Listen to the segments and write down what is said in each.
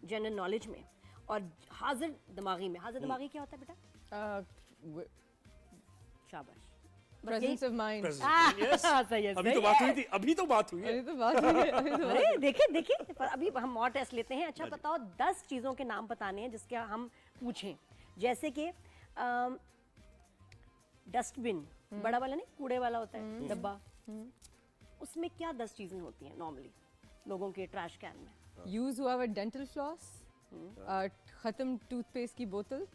General knowledge में और हाजिर दिमागी में। हाजिर दिमागी क्या होता है बेटा? शाबाश। Presence of mind. सही है, अभी तो बात हुई थी, अभी तो बात हुई है। अभी तो बात हुई है, अभी तो अरे देखिए पर अभी हम और टेस्ट लेते हैं। अच्छा बताओ 10 चीजों के नाम बताने हैं जिसके हम पूछें, जैसे कि डस्टबिन, बड़ा वाला नहीं, कूड़े वाला होता है डब्बा, उसमें क्या 10 चीजें होती हैं नॉर्मली लोगों के ट्रैश कैन में? यूज हुआ हुआ डेंटल फ्लॉस, खत्म टूथपेस्ट की बोतल,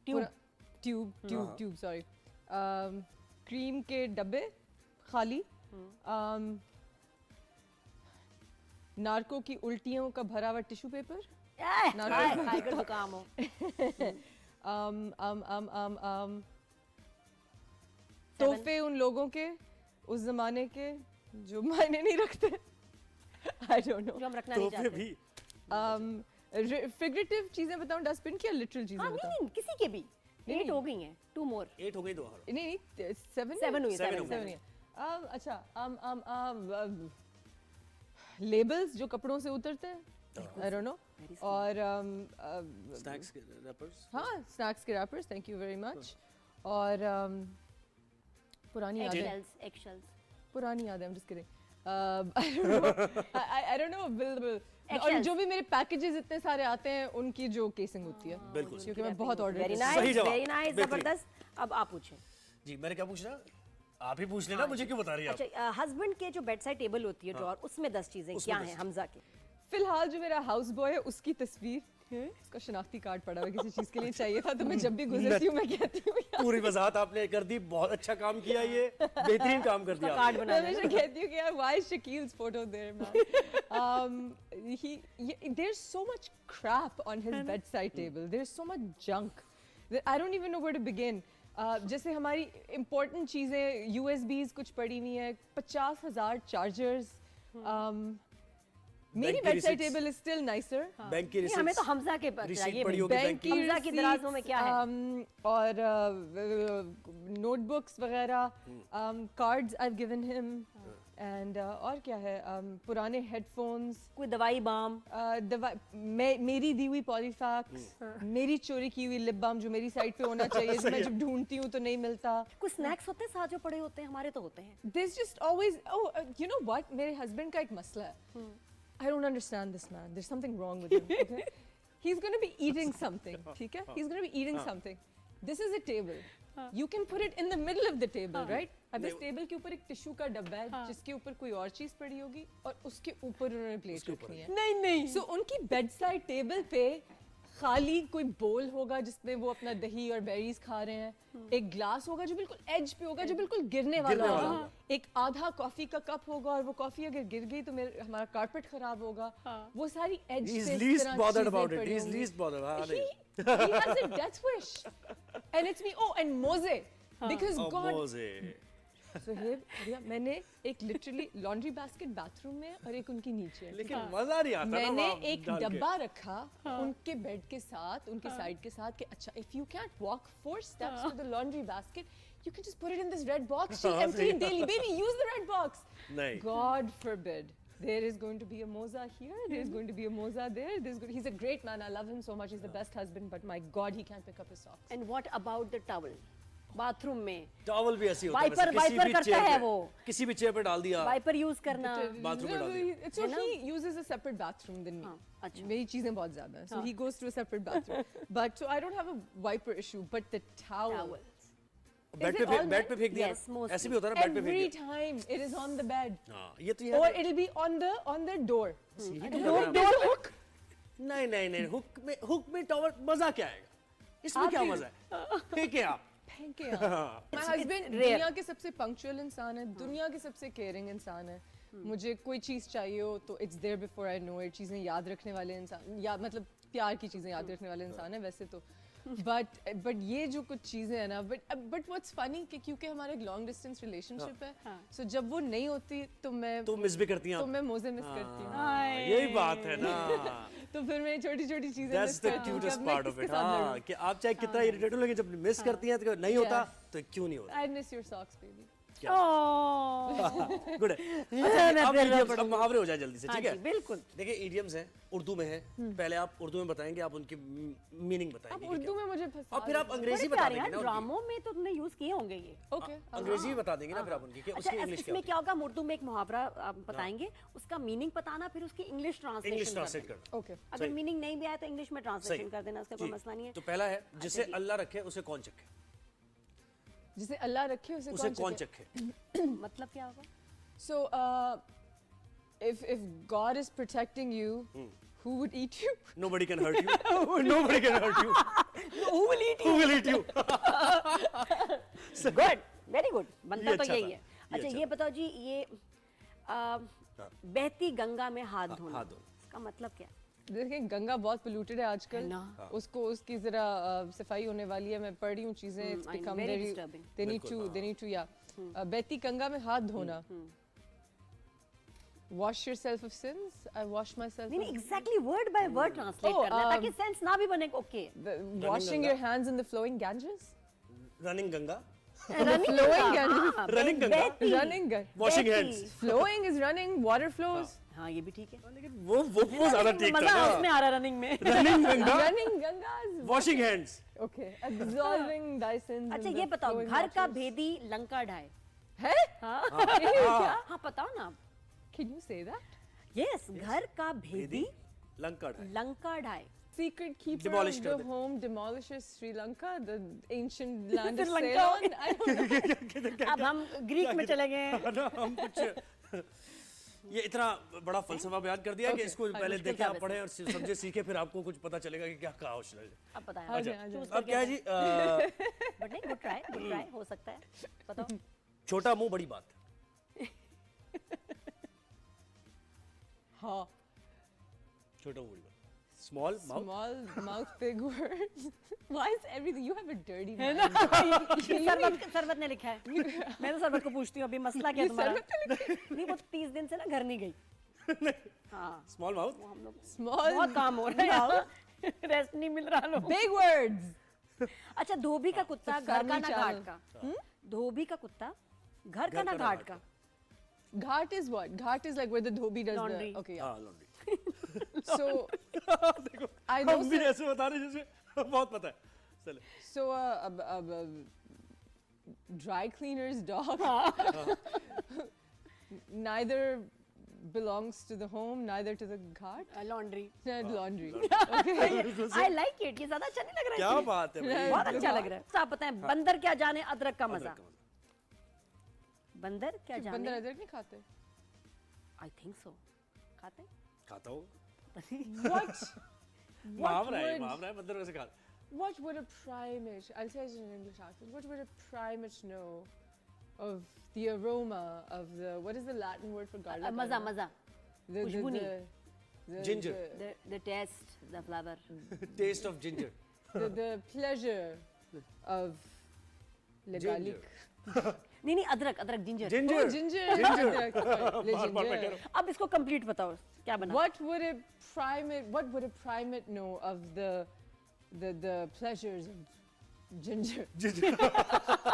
ट्यूब सॉरी, क्रीम के डब्बे खाली, नार्को की उल्टियों का भरा हुआ टिश्यू पेपर, जुकाम हो। तोहफे उन लोगों के उस जमाने के जो मायने नहीं रखते। आई डोंट नो, जो हम रखना नहीं तोहफे चाहते। भी। फिगरेटिव चीजें बताऊं डस्टबिन की, या लिटरल चीजें हाँ बताऊं? नहीं किसी के भी। 8 हो गई हैं, 2 मोर। 8 हो गई, 2 नहीं 7 7 हुई, 7 7 हुई। अच्छा लेबल्स जो कपड़ों से उतरते हैं, आई डोंट नो, और स्नैक्स के रैपर्स। हाँ स्नैक्स के rappers, thank you very much. और पुरानी यादें, Eggshells। पुरानी यादें, I'm just kidding. I don't know. और जो भी मेरे पैकेजेस इतने सारे आते हैं उनकी जो केसिंग होती है, बिल्कुल। क्योंकि मैं बहुत ऑर्डर वेरी करती हूँ। सही नाइस, जवाब, वेरी नाइस, बेहतरीन। जबरदस्त। अब आप पूछें। जी, मैंने क्या पूछना? आप ही पूछ लेना, मुझे क्यों बता रही हैं आप? अच्छा, हस्बैंड के जो बेड साइड टेबल होती है ड्रॉअर, उसमें 10 चीजें क्या हैं हमजा के? फिलहाल जो मेरा हाउस बॉय है उसकी तस्वीर है, उसका शनाख्ती कार्ड पड़ा हुआ है, किसी चीज के लिए चाहिए था, तो मैं जब भी गुजरती हूँ मैं कहती हूँ पूरी वजाहत आपने कर दी, बहुत अच्छा काम किया, ये बेहतरीन काम कर दिया कार्ड आपने। बना मैं हमेशा कहती हूँ कि यार why is Shaquille's photo there man, there's so much crap on his bedside table, there's so much junk that I don't even know where to begin. जैसे हमारी important चीजें, USBs कुछ पड़ी हुई हैं, 50,000 चार्जर्स, मेरी बैंक की bedside receipts। table is still nicer. Bank की नहीं, हमें तो रिसीट्स, हमजा के रिसीट चाहिए पड़ी भाई। होगी बैंक बैंक की। की हमजा की दराजों में क्या है? और नोटबुक्स वगैरह, cards I have given him, and और क्या है, पुराने हेडफोन्स, कोई दवाई बाम, मेरी दी हुई पॉलीफैक्स, मेरी चोरी की हुई लिप बाम जो मेरी साइड पे होना चाहिए, जो मैं जब ढूंढती हूँ तो नहीं मिलता। कोई स्नैक्स होते हैं साथ जो पड़े होते हैं? हमारे तो होते हैं। There's just always, you know what, मेरे हस्बैंड का एक मसला है, I don't understand this man, there's something wrong with him, okay? He's going to be eating something, ठीक है? He's going to be eating something. This is a table. You can put it in the middle of the table, right? अब इस table के ऊपर एक tissue का डब्बा है जिसके ऊपर कोई और चीज पड़ी होगी और उसके ऊपर उन्होंने प्लेट रखी है। नहीं So उनकी बेड साइड टेबल पे खाली कोई बोल होगा जिसमें वो अपना दही और बेरीज खा रहे हैं, एक ग्लास होगा जो बिल्कुल एज पे होगा, जो बिल्कुल गिरने वाला होगा, एक आधा कॉफी का कप होगा और वो कॉफी अगर गिर गई तो हमारा कारपेट खराब होगा। वो सारी एज He is से इस least तरह bothered चीजें about it. पड़ी He is होंगी। least bothered. हाँ, नहीं। He has a death wish, and it's me. Oh, and Mose, because Oh, God. Mose। So here, भैया, मैंने एक लिटरली लॉन्ड्री बास्केट बाथरूम में और एक उनकी नीचे है। लेकिन मजा नहीं आता ना मैंने वहाँ एक डाल के। डब्बा रखा उनके बेड के साथ, उनके साइड के साथ, कि अच्छा if you can't walk 4 steps to the laundry basket, you can just put it in this red box. She'll empty it daily. Baby, use the red box. नहीं। God forbid. There is going to be a Moza here. There is going to be a Moza there. He's a great man. I love him so much. He's the best husband. But my God, he can't pick up his socks. And what about the towel? Bathroom में towel भी ऐसी होता है, wiper- वैसे किसी wiper भी करता chair है पे- वो। किसी भी चेयर पे डाल दिया। वाइपर यूज करना। बाथरूम में डाल दिया। So he uses a separate bathroom than me. अच्छा। मेरी चीजें बहुत ज्यादा हैं. So he goes to a separate bathroom. But so I don't have a wiper issue. But the towel. Towels. Bed Is पे it all बेड पे फेंक दिया Yes, ना? mostly. ऐसे भी होता है ना, बेड पे Every फेंक दिया। time it is on the bed. हाँ, ये तो Or यार it'll be on the door. Door hook. नहीं, हुक में टॉवल मजा क्या आएगा? इसमें आप क्या भी- मजा है? फेंके आप। फेंके आप। My husband rare. दुनिया के सबसे पंक्चुअल इंसान है, दुनिया के सबसे केयरिंग इंसान है। मुझे कोई चीज चाहिए हो तो it's there before I know it. चीजें याद रखने वाले इंसान, या मतलब प्यार की चीजें याद रखने वाले इंसान है वैसे तो। बट ये जो कुछ चीजें हैं ना, बट व्हाट्स फनी कि क्योंकि हमारा एक लॉन्ग डिस्टेंस रिलेशनशिप है, सो जब वो नहीं होती तो मैं तो मिस भी करती हैं तो आप। मैं मोजे मिस करती हूँ। यही बात है ना। तो फिर मैं छोटी छोटी चीजें That's मिस the करती हूँ कि cutest अब मैं part of किसके it. साथ हाँ, लड़ूं। कि आप चाहे कितना इरिटेट हो, लेकिन जब मिस करती हैं तो नहीं होता तो क्यों नहीं होता? I miss your socks, baby. Good है। अच्छा, अब idioms, अब मुहावरे हो जाए जल्दी से, हाँ ठीक है? जी, बिल्कुल। देखिए इडियम्स हैं, उर्दू में है। पहले आप उर्दू में बताएंगे, आप उनकी मीनिंग अब बताएंगे। उर्दू में मुझे फंसा और फिर आप दिया। अंग्रेजी बड़े बता प्यारे देंगे हैं, ना उनकी। ड्रामों में तो तुमने यूज किए होंगे ये। ओके अंग्रेजी भी बता देंगे ना फिर आप उनकी कि अच्छा, उसकी इंग्लिश क्या इसमें होती क्या होगा, हम उर्दू में एक मुहावरा आप बताएंगे, उसका मीनिंग बताना, फिर उसकी इंग्लिश है। इंग्लिश ट्रांसलेशन ट्रांसलेट कर देना। करना। ओके अगर मीनिंग नहीं भी आया तो इंग्लिश में ट्रांसलेशन सही। कर देना, उसका कोई जी। मसला नहीं है। तो पहला है, जिसे अल्लाह रखे उसे कौन चखे? जिसे अल्लाह रखे उसे उसे कौन चखे? चखे? मतलब क्या होगा? So, if God is protecting you, who would eat you? Nobody can hurt you. Nobody can hurt you. Who will eat Who will eat you? Good, very good, बनता ये तो अच्छा यही था, है। ये अच्छा, अच्छा ये बताओ जी, ये बहती गंगा में हाथ धोना, हाथ धोना। इसका मतलब क्या है? देखिए गंगा बहुत पोल्यूटेड है आजकल, है ना? उसको उसकी जरा सफाई होने वाली है। मैं पढ़ रही हूँ चीजें, it's I know, become very very disturbing. they need to yeah बहती गंगा में हाथ धोना, wash yourself of sins, I wash myself नहीं of नहीं, exactly word by word translate Oh, करना है ताकि सेंस ना भी बने। Okay, washing Ganga. your hands in the flowing Ganges, Running Ganga. flowing Ganges, Running Ganga. running Washing hands. flowing is running, water flows, हाँ, ये भी ठीक है। लेकिन वो ज्यादा ठीक मजा था उसमें ना। आ रहा रनिंग में। Running Ganga. running Gangas, Washing hands. okay, absolving thy sins अच्छा, in ये the बताओ, flowing घर का waters. भेदी लंका ढाए। है? हाँ, बताओ ना। Can you say that? Yes, घर का भेदी लंका ढाई। Lanka ढाए। Secret keeper Demolish of कर the they. home demolishes Sri Lanka, the ancient land of Sri Lanka हो Ceylon. I don't know. अब हम ग्रीक में चले गए हैं। है ना, हम कुछ ये इतना बड़ा फलसफा बयान कर दिया कि इसको पहले मुश्किल देखें, था आप पढ़ें और समझे सीखे, फिर आपको कुछ पता चलेगा कि क्या कहा उसने। अब बताएं। आ जाए, आ जाए। अब क्या है जी, बट नहीं, गुड ट्राई हो सकता है। बताओ। छोटा मुंह बड़ी बात। हाँ. छोटा मुंह बड़ी बात। Small mouth. Small mouth, big words. Why is everything? You have a dirty mind. Sarwat ने लिखा है। मैं तो सरवत को पूछती हूँ अभी मसला क्या है तुम्हारा? नहीं, वो 30 दिन से ना घर नहीं गई। हाँ, Small mouth. वो हम लोग Small, बहुत काम हो रहा है यहाँ। रेस्ट नहीं मिल रहा लोग। big words. अच्छा, धोबी का कुत्ता It's a घर का family ना channel. घाट का। धोबी का कुत्ता घर का ना घाट का। Ghat is what? Ghat is like where the dhobi does Laundry. the. Okay, yeah. हाँ, laundry. So देखो, I know. हम भी ऐसे बता रहे जैसे बहुत पता है। चले। So a dry cleaner's dog neither belongs to the home, neither to the ghat. Laundry. Laundry. I like it, ये ज्यादा अच्छा नहीं लग रहा है? क्या बात है भाई। बहुत अच्छा लग रहा है। तो आप बताएं, बंदर क्या जाने अदरक का मजा? बंदर क्या बंदर जाने? अदरक नहीं खाते? I think so. खाते हैं? खाता हूँ। What? मुहावरा है, बंदर वैसे खाता। What would a primate? I'll say it in English accent. What would a primate know of the aroma of the? What is the Latin word for garlic? मजा मजा। The Khushboo Ginger. The taste, the flavor. Taste of ginger. The pleasure of le Ginger. garlic. नहीं, अदरक ginger. Ginger. Oh, ginger. Adrak, sorry, le बार मैं कह ginger. अब इसको complete बताओ, क्या बना? What would a primate know of the pleasures of ginger? Ginger.